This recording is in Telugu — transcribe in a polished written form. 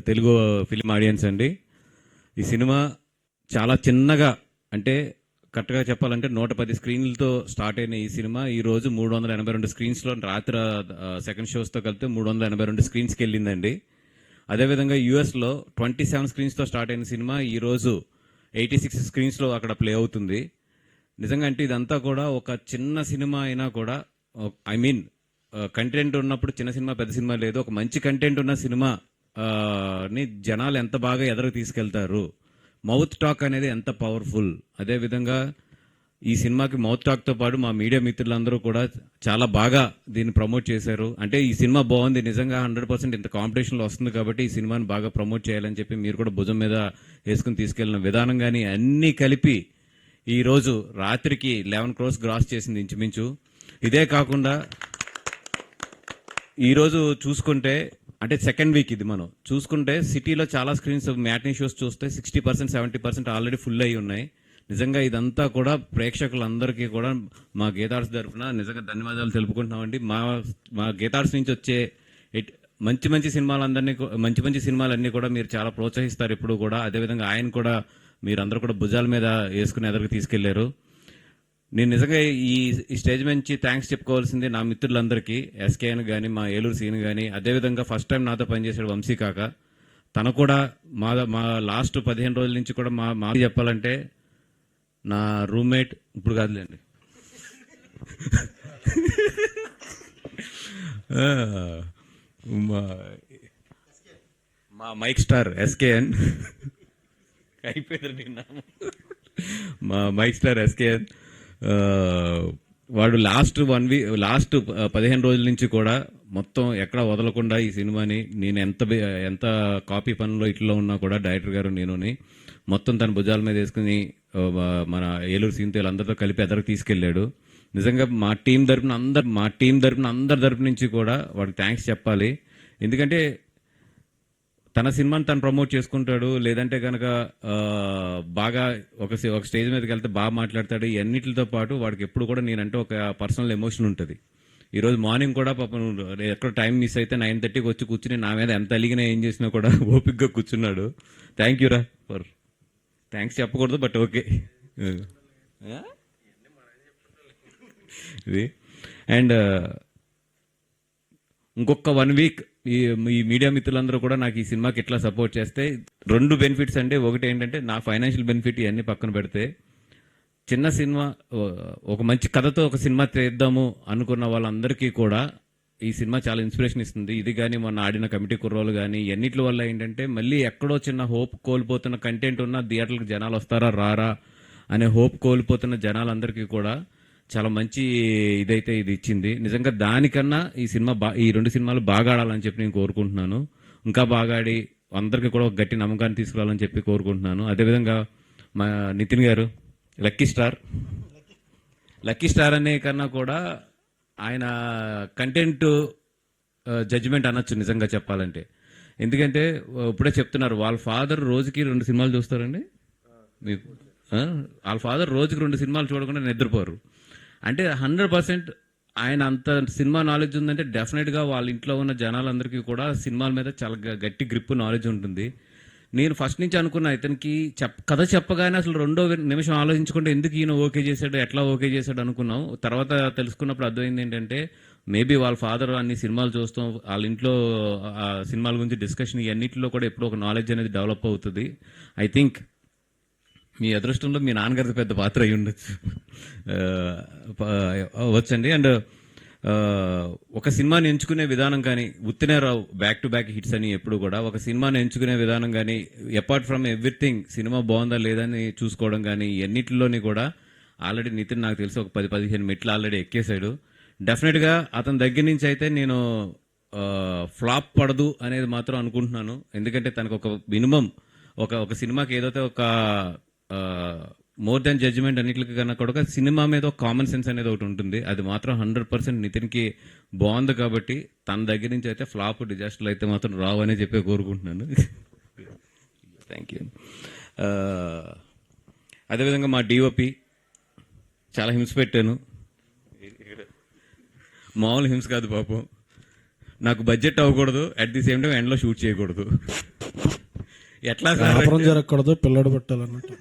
తెలుగు ఫిలిం ఆడియన్స్ అండి. ఈ సినిమా చాలా చిన్నగా, అంటే కరెక్ట్గా చెప్పాలంటే 110 స్క్రీన్లతో స్టార్ట్ అయిన ఈ సినిమా ఈరోజు 382 స్క్రీన్స్లో, రాత్రి సెకండ్ షోస్తో కలిపితే 382 స్క్రీన్స్కి వెళ్ళిందండి. అదేవిధంగా యూఎస్లో 27 స్క్రీన్స్తో స్టార్ట్ అయిన సినిమా ఈరోజు 86 స్క్రీన్స్లో అక్కడ ప్లే అవుతుంది. నిజంగా అంటే ఇదంతా కూడా ఒక చిన్న సినిమా అయినా కూడా, ఐ మీన్ కంటెంట్ ఉన్నప్పుడు చిన్న సినిమా పెద్ద సినిమా లేదు, ఒక మంచి కంటెంట్ ఉన్న సినిమా ని జనాలు ఎంత బాగా ఎదరకు తీసుకెళ్తారు, మౌత్ టాక్ అనేది ఎంత పవర్ఫుల్. అదేవిధంగా ఈ సినిమాకి మౌత్ టాక్తో పాటు మా మీడియా మిత్రులందరూ కూడా చాలా బాగా దీన్ని ప్రమోట్ చేశారు. అంటే ఈ సినిమా బాగుంది, నిజంగా 100% ఇంత కాంపిటీషన్లో వస్తుంది కాబట్టి ఈ సినిమాని బాగా ప్రమోట్ చేయాలని చెప్పి మీరు కూడా భుజం మీద వేసుకుని తీసుకెళ్ళిన విధానం కానీ అన్నీ కలిపి ఈరోజు రాత్రికి 11 crores గ్రాస్ చేసింది ఇంచుమించు. ఇదే కాకుండా ఈరోజు చూసుకుంటే, అంటే సెకండ్ వీక్ ఇది మనం చూసుకుంటే సిటీలో చాలా స్క్రీన్స్ మ్యాట్నీ షోస్ చూస్తే 60% 70% ఆల్రెడీ ఫుల్ అయి ఉన్నాయి. నిజంగా ఇదంతా కూడా ప్రేక్షకులందరికీ కూడా మా గీతార్స్ తరఫున నిజంగా ధన్యవాదాలు తెలుపుకుంటున్నామండి. మా గీతార్స్ నుంచి వచ్చే మంచి మంచి సినిమాలన్నీ కూడా మీరు చాలా ప్రోత్సహిస్తారు ఎప్పుడు కూడా. అదేవిధంగా ఆయన కూడా మీరందరూ కూడా భుజాల మీద వేసుకుని ఎదరికి తీసుకెళ్లారు. నేను నిజంగా ఈ స్టేజ్ నుంచి థ్యాంక్స్ చెప్పుకోవాల్సింది నా మిత్రులందరికీ, ఎస్కేఎన్ కానీ, మా ఏలూరు సీన్ కానీ, అదేవిధంగా ఫస్ట్ టైం నాతో పనిచేసాడు వంశీ కాక, తను కూడా మా లాస్ట్ 15 రోజుల నుంచి కూడా మా చెప్పాలంటే నా రూమ్మేట్, ఇప్పుడు కాదులేండి, మా మైక్ స్టార్ ఎస్కేఎన్ అయిపోయింది. మా మైక్ స్టార్ ఎస్కేఎన్ వాడు లాస్ట్ 15 రోజుల నుంచి కూడా మొత్తం ఎక్కడ వదలకుండా ఈ సినిమాని, నేను ఎంత కాపీ పనుల్లో ఇట్లో ఉన్నా కూడా డైరెక్టర్ గారు నేనుని మొత్తం తన భుజాల మీద వేసుకుని మన ఏలూరు సీన్తో అందరితో కలిపి ఎదరికి తీసుకెళ్ళాడు. నిజంగా మా టీం తరపున అందరి తరపు నుంచి కూడా వాడికి థ్యాంక్స్ చెప్పాలి. ఎందుకంటే తన సినిమాని తను ప్రమోట్ చేసుకుంటాడు, లేదంటే కనుక బాగా ఒక స్టేజ్ మీదకి వెళ్తే బాగా మాట్లాడతాడు. ఈ అన్నిటితో పాటు వాడికి ఎప్పుడు కూడా నేనంటే ఒక పర్సనల్ ఎమోషన్ ఉంటుంది. ఈరోజు మార్నింగ్ కూడా పాపం ఎక్కడ టైం మిస్ అయితే 9:30కి వచ్చి కూర్చుని నా మీద ఎంత అలిగినా ఏం చేసినా కూడా ఓపిక్గా కూర్చున్నాడు. థ్యాంక్ యూ రా ఫర్, థ్యాంక్స్ చెప్పకూడదు బట్ ఓకే ఇది. అండ్ ఇంకొక 1 week ఈ మీడియా మిత్రులందరూ కూడా నాకు ఈ సినిమాకి ఎట్లా సపోర్ట్ చేస్తే 2 బెనిఫిట్స్ అండి. ఒకటి ఏంటంటే నా ఫైనాన్షియల్ బెనిఫిట్ ఇవన్నీ పక్కన పెడితే, చిన్న సినిమా ఒక మంచి కథతో ఒక సినిమా తీద్దాము అనుకున్న వాళ్ళందరికీ కూడా ఈ సినిమా చాలా ఇన్స్పిరేషన్ ఇస్తుంది. ఇది కానీ మొన్న ఆడిన కమిటీ కుర్రోలు కానీ ఎన్నిటి వల్ల ఏంటంటే మళ్ళీ ఎక్కడో చిన్న హోప్ కోల్పోతున్న కంటెంట్ ఉన్న థియేటర్లకు జనాలు వస్తారా రారా అనే హోప్ కోల్పోతున్న జనాలందరికీ కూడా చాలా మంచి ఇదైతే ఇది ఇచ్చింది. నిజంగా దానికన్నా ఈ 2 సినిమాలు బాగా ఆడాలని చెప్పి నేను కోరుకుంటున్నాను. ఇంకా బాగా ఆడి అందరికీ కూడా ఒక గట్టి నమ్మకాన్ని తీసుకురావాలని చెప్పి కోరుకుంటున్నాను. అదేవిధంగా మా నితిన్ గారు లక్కీ స్టార్ అనే కన్నా కూడా ఆయన కంటెంట్ జడ్జిమెంట్ అనొచ్చు నిజంగా చెప్పాలంటే. ఎందుకంటే ఇప్పుడే చెప్తున్నారు, వాళ్ళ ఫాదర్ రోజుకి 2 సినిమాలు చూస్తారండి. మీకు వాళ్ళ ఫాదర్ రోజుకి 2 సినిమాలు చూడకుండా నిద్రపోరు. అంటే 100% ఆయన అంత సినిమా నాలెడ్జ్ ఉందంటే డెఫినెట్గా వాళ్ళ ఇంట్లో ఉన్న జనాలందరికీ కూడా సినిమాల మీద చాలా గట్టి గ్రిప్ నాలెడ్జ్ ఉంటుంది. నేను ఫస్ట్ నుంచి అనుకున్నా, ఇతనికి కథ చెప్పగానే అసలు 2వ నిమిషం ఆలోచించుకుంటే ఎందుకు ఈయన ఓకే చేశాడు, ఎట్లా ఓకే చేశాడు అనుకున్నాం. తర్వాత తెలుసుకున్నప్పుడు అర్థమైంది ఏంటంటే మేబీ వాళ్ళ ఫాదర్ అన్ని సినిమాలు చూస్తాం, వాళ్ళ ఇంట్లో సినిమాల గురించి డిస్కషన్, ఇవన్నింటిలో కూడా ఎప్పుడో ఒక నాలెడ్జ్ అనేది డెవలప్ అవుతుంది. ఐ థింక్ మీ అదృష్టంలో మీ నాన్నగారిది పెద్ద పాత్ర అయి ఉండొచ్చు వచ్చండి. అండ్ ఒక సినిమాని ఎంచుకునే విధానం కానీ, ఉత్తినే రావు బ్యాక్ టు బ్యాక్ హిట్స్ అని ఎప్పుడు కూడా, ఒక సినిమాని ఎంచుకునే విధానం కానీ, అపార్ట్ ఫ్రమ్ ఎవ్రీథింగ్ సినిమా బాగుందా లేదని చూసుకోవడం కానీ, ఎన్నిటిలోని కూడా ఆల్రెడీ నితిన్ నాకు తెలిసి ఒక 10-15 మెట్లు ఆల్రెడీ ఎక్కేశాడు. డెఫినెట్గా అతని దగ్గర నుంచి అయితే నేను ఫ్లాప్ పడదు అనేది మాత్రం అనుకుంటున్నాను. ఎందుకంటే తనకు ఒక మినిమం ఒక సినిమాకి ఏదైతే ఒక మోర్ దాన్ జడ్జిమెంట్ అన్నిటికీ కన్నా కూడా సినిమా మీద ఒక కామన్ సెన్స్ అనేది ఒకటి ఉంటుంది. అది మాత్రం 100% నితిన్కి బాగుంది. కాబట్టి తన దగ్గర నుంచి అయితే ఫ్లాప్ డిజాస్టర్లు అయితే మాత్రం రావు అనే చెప్పి కోరుకుంటున్నాను. Thank you. అదేవిధంగా మా డిఓపి చాలా హింస పెట్టాను. మామూలు హింస కాదు పాపం. నాకు బడ్జెట్ అవ్వకూడదు, అట్ ది సేమ్ టైం ఎండ్లో షూట్ చేయకూడదు. ఎట్లా సార్ వ్యాపారం జరగకూడదు, పిల్లడు పెట్టాలన్నట్టు.